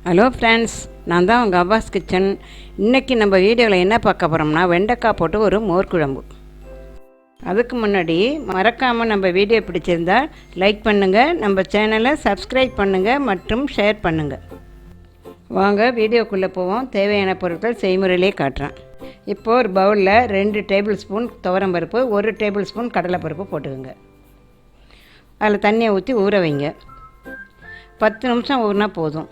Hello friends, நான் தான் உங்கள் அவ்வாஸ் கிச்சன். இன்றைக்கி நம்ம வீடியோவில் என்ன பார்க்க போகிறோம்னா வெண்டைக்காய் போட்டு ஒரு மோர் குழம்பு. அதுக்கு முன்னாடி மறக்காமல் நம்ம வீடியோ பிடிச்சிருந்தா லைக் பண்ணுங்கள், நம்ம சேனலை சப்ஸ்கிரைப் பண்ணுங்கள் மற்றும் ஷேர் பண்ணுங்கள். வாங்க வீடியோக்குள்ளே போவோம். தேவையான பொருட்கள் செய்முறையிலே காட்டுறேன். இப்போது ஒரு பவுலில் 2 டேபிள் ஸ்பூன் துவரம்பருப்பு, 1 டேபிள் ஸ்பூன் கடலைப்பருப்பு போட்டுக்கோங்க. அதில் தண்ணியை ஊற்றி ஊற வைங்க. 10 நிமிஷம் ஊறினா போதும்.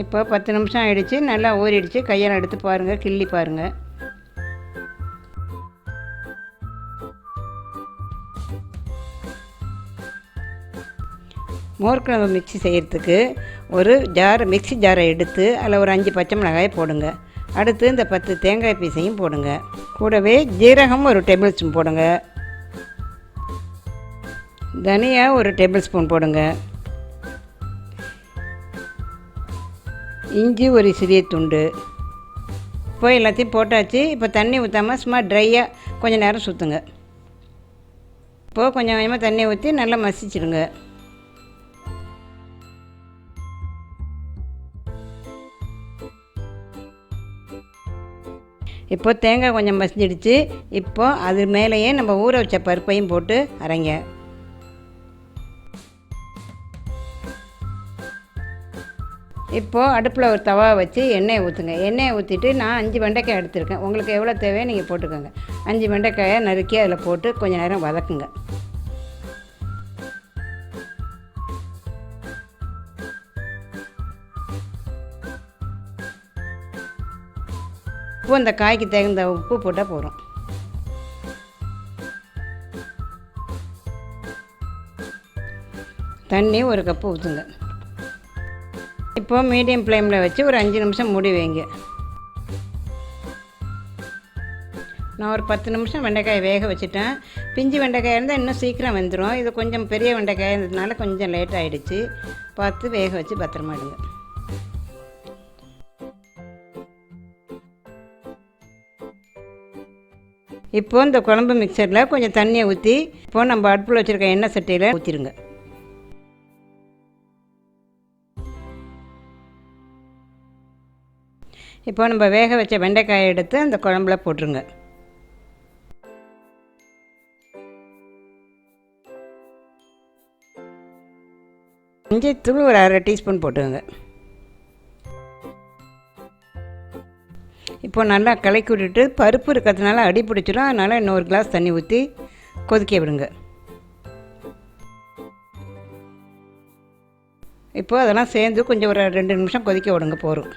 இப்போ 10 நிமிஷம் ஆகிடுச்சு, நல்லா ஊறிடுச்சு. கையால் எடுத்து பாருங்கள், கிள்ளி பாருங்கள். மோர் குழம்பு மிக்ஸி செய்கிறதுக்கு ஒரு மிக்ஸி ஜாரை எடுத்து அதில் ஒரு 5 பச்சை மிளகாய் போடுங்க. அடுத்து இந்த 10 தேங்காய் பீஸையும் போடுங்க. கூடவே ஜீரகம் ஒரு டேபிள் ஸ்பூன் போடுங்க. தனியா ஒரு டேபிள் ஸ்பூன் போடுங்க. இஞ்சி ஒரு சிறிய துண்டு. இப்போ எல்லாத்தையும் போட்டாச்சு. இப்போ தண்ணி ஊற்றாமல் சும்மா ட்ரையாக கொஞ்சம் நேரம் சுற்றுங்க. இப்போது கொஞ்சம் கொஞ்சமாக தண்ணி ஊற்றி நல்லா மசிச்சிடுங்க. இப்போ தேங்காய் கொஞ்சம் மசிஞ்சிடுச்சு. இப்போது அது மேலேயே நம்ம ஊற வச்ச பருப்பையும் போட்டு அரைங்க. இப்போது அடுப்பில் ஒரு தவா வச்சு எண்ணெயை ஊற்றுங்க. எண்ணெயை ஊற்றிட்டு நான் 5 வெண்டைக்காய் எடுத்துருக்கேன். உங்களுக்கு எவ்வளோ தேவையோ நீங்கள் போட்டுக்கோங்க. 5 வெண்டைக்காயை நறுக்கி அதில் போட்டு கொஞ்சம் நேரம் வதக்குங்க. உப்பு அந்த காய்க்கு தகுந்த உப்பு போட்டால் போதும். தண்ணி ஒரு கப்பு ஊற்றுங்க. இப்போது மீடியம் ஃப்ளேமில் வச்சு ஒரு 5 நிமிஷம் மூடி வைங்க. நான் ஒரு 10 நிமிஷம் வெண்டைக்காயை வேக வச்சுட்டேன். பிஞ்சு வெண்டைக்காய் இருந்தால் இன்னும் சீக்கிரம் வெந்துடும். இது கொஞ்சம் பெரிய வெண்டைக்காய் இருந்ததுனால கொஞ்சம் லேட் ஆகிடுச்சு. பார்த்து வேக வச்சு பத்திரமா எடுங்க. இப்போது இந்த குழம்பு மிக்சரில் கொஞ்சம் தண்ணியை ஊற்றி இப்போது நம்ம அடுப்பில் வச்சுருக்க எண்ணெய் சட்டியில் ஊற்றிடுங்க. இப்போ நம்ம வேக வச்ச வெண்டைக்காயை எடுத்து அந்த குழம்புல போட்டுருங்க. மஞ்சள்தூள் ஒரு 1/2 டீஸ்பூன் போட்டுக்கோங்க. இப்போ நல்லா கலக்கி விட்டுட்டு பருப்பு இருக்கிறதுனால அடி பிடிச்சிடும். அதனால் இன்னொரு கிளாஸ் தண்ணி ஊற்றி கொதிக்க விடுங்க. இப்போது அதெல்லாம் சேர்ந்து கொஞ்சம் ஒரு 2 நிமிஷம் கொதிக்க விடுங்க போதும்.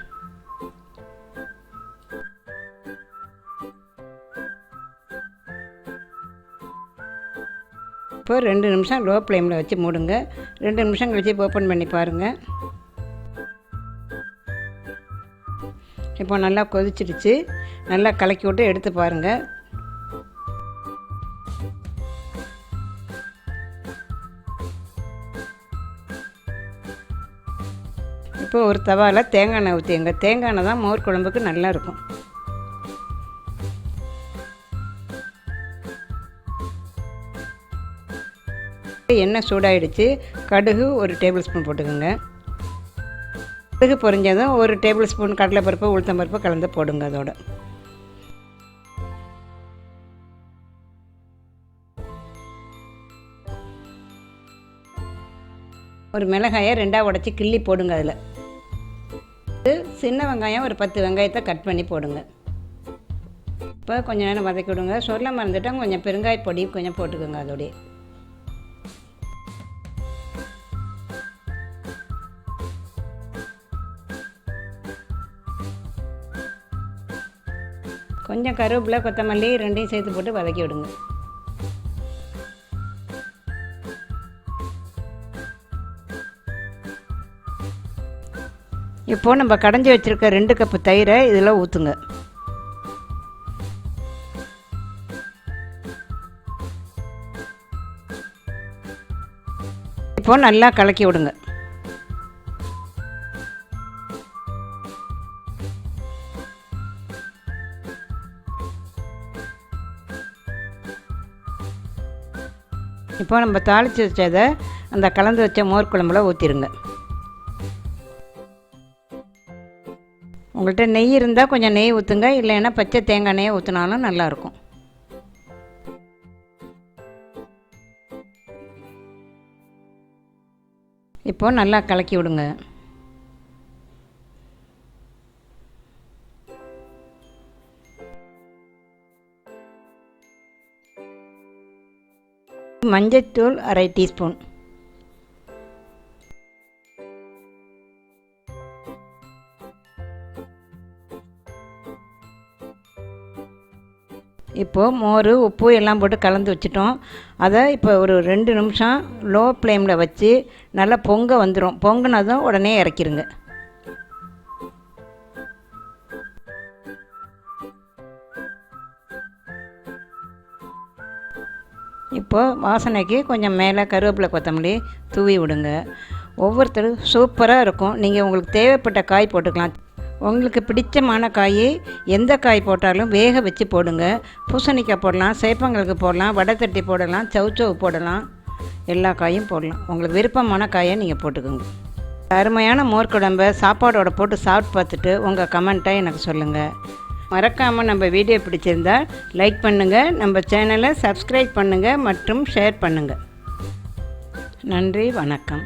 இப்போ 2 நிமிஷம் லோ ஃப்ளேமில் வச்சு மூடுங்க. 2 நிமிஷம் கழிச்சு ஓப்பன் பண்ணி பாருங்கள். இப்போ நல்லா கொதிச்சிடுச்சு. நல்லா கலக்கி விட்டு எடுத்து பாருங்கள். இப்போ ஒரு தவாவில் தேங்காய் எண்ணெய் ஊற்றிங்க. தேங்காய் எண்ணெய் தான் மோர் குழம்புக்கு நல்லாயிருக்கும். எண்ணெய் சூடாயிடுச்சு. கடுகு ஒரு டேபிள் ஸ்பூன் போட்டுக்கோங்க. கடுகு பொரிஞ்சதும் ஒரு டேபிள் ஸ்பூன் கடலைப்பருப்பு உளுத்தம்பருப்பு கலந்து போடுங்க. அதோட ஒரு மிளகாயை 2ஆக உடச்சி கிள்ளி போடுங்க. அதில் சின்ன வெங்காயம் ஒரு 10 வெங்காயத்தை கட் பண்ணி போடுங்க. இப்போ கொஞ்சம் நேரம் வதக்கி விடுங்க. சொல்ல மறந்துட்டால் கொஞ்சம் பெருங்காய பொடி கொஞ்சம் போட்டுக்கோங்க. அதோடைய கொஞ்சம் கருவேப்பிலை கொத்தமல்லி 2ஐயும் சேர்த்து போட்டு வதக்கி விடுங்க. இப்போது நம்ம கடைஞ்சி வச்சுருக்க 2 கப்பு தயிரை இதில் ஊற்றுங்க. இப்போது நல்லா கலக்கி விடுங்க. இப்போ நம்ம தாளித்து வச்சதை அந்த கலந்து வச்ச மோர் குழம்புல ஊற்றிடுங்க. உங்கள்கிட்ட நெய் இருந்தால் கொஞ்சம் நெய் ஊற்றுங்க, இல்லைன்னா பச்சை தேங்காய் நெய் ஊற்றினாலும் நல்லாயிருக்கும். இப்போது நல்லா கலக்கி விடுங்க. மஞ்சள்தூள் அரை டீஸ்பூன், இப்போது மோர் உப்பு எல்லாம் போட்டு கலந்து வச்சுட்டோம். அதை இப்போ ஒரு 2 நிமிஷம் லோ ஃப்ளேமில் வச்சு நல்லா பொங்க வந்துடும். பொங்கினதும் உடனே இறக்கிடுங்க. இப்போது வாசனைக்கு கொஞ்சம் மேலே கருவேப்பிலை கொத்தமல்லி தூவி விடுங்க. ஒவ்வொருத்தரும் சூப்பராக இருக்கும். நீங்கள் உங்களுக்கு தேவைப்பட்ட காய் போட்டுக்கலாம். உங்களுக்கு பிடிச்சமான காய் எந்த காய் போட்டாலும் வேக வச்சு போடுங்க. பூசணிக்காய் போடலாம், சேப்பங்களுக்கு போடலாம், வடை தட்டி போடலாம், சவுச்சவு போடலாம், எல்லா காயும் போடலாம். உங்களுக்கு விருப்பமான காயை நீங்கள் போட்டுக்கோங்க. அருமையான மோர் குழம்பை சாப்பாடோட போட்டு சாப்பிட்டு பார்த்துட்டு உங்கள் கமெண்ட்டை எனக்கு சொல்லுங்கள். மறக்காமல் நம்ம வீடியோ பிடிச்சிருந்தால் லைக் பண்ணுங்கள், நம்ம சேனலை சப்ஸ்கிரைப் பண்ணுங்கள் மற்றும் ஷேர் பண்ணுங்கள். நன்றி, வணக்கம்.